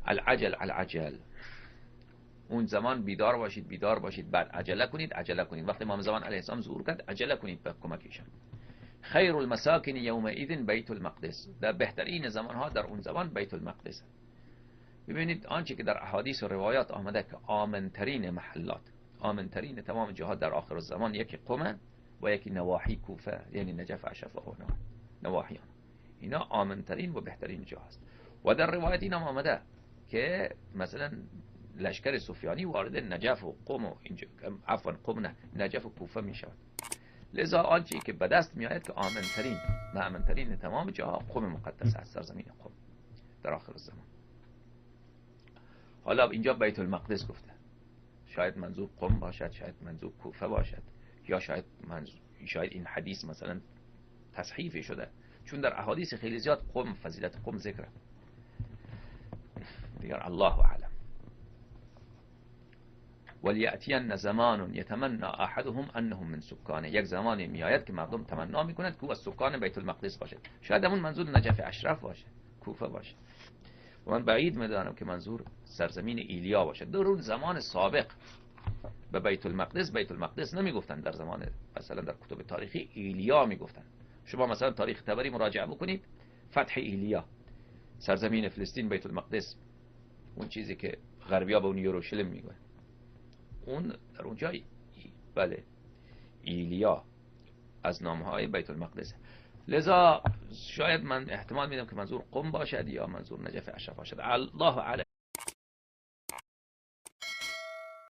العجل العجل، اون زمان بیدار باشید بعد عجله کنید. وقتی امام زمان علیه السلام ظهور کرد عجله کنید به کمکشان. خیر المساکن یومئذ بیت المقدس، در بهترین زمانها در اون زمان بیت المقدس. ببینید آنچه که در احادیث و روایات آمده که آمنترین محلات، آمنترین تمام جهات در آخر الزمان یکی قم و یکی نواحی کوفه، یعنی نجف اشرف و نواحیان، اینا آمنترین و بهترین جا هست. و در روایت اینا آمده که مثلا لشکر سفیانی وارد نجف و قم و اینجا، عفوا قم نه، نجف و کوفه می شود. لذا آنچه که به دست می آید که آمنترین و آمنترین تمام جاها قم مقدس است، سرزمین قم در آخر الزمان. حالا اینجا بیت المقدس گفته، شاید منظور قم باشد، شاید منظور کوفه باشد، یا شاید این حدیث مثلا تصحیف شده، چون در احادیث خیلی زیاد قم، فضیلت قم ذکره دیگر. الله اعلم. ولیأتین زمان یتمنى احدهم انه من سکانه، یک زمانی میآید که مردم تمنا میکنند که او از سکان بیت المقدس باشد. شاید همون منظور نجف اشرف باشه، کوفه باشه. و من بعید میدانم که منظور سرزمین ایلیا باشه. در اون زمان سابق به بیت المقدس نمیگفتن، در زمان مثلا در کتب تاریخی ایلیا میگفتن. شما مثلا تاریخ تبری مراجعه بکنید، فتح ایلیا، سرزمین فلسطین، بیت المقدس، اون چیزی که غربیا به اون یروشلم میگن، اون در اونجا بله ایلیا از نامهای بیت المقدس. لذا شاید من احتمال میدم که منظور قم باشد یا منظور نجف اشرف باشد. الله اعلم.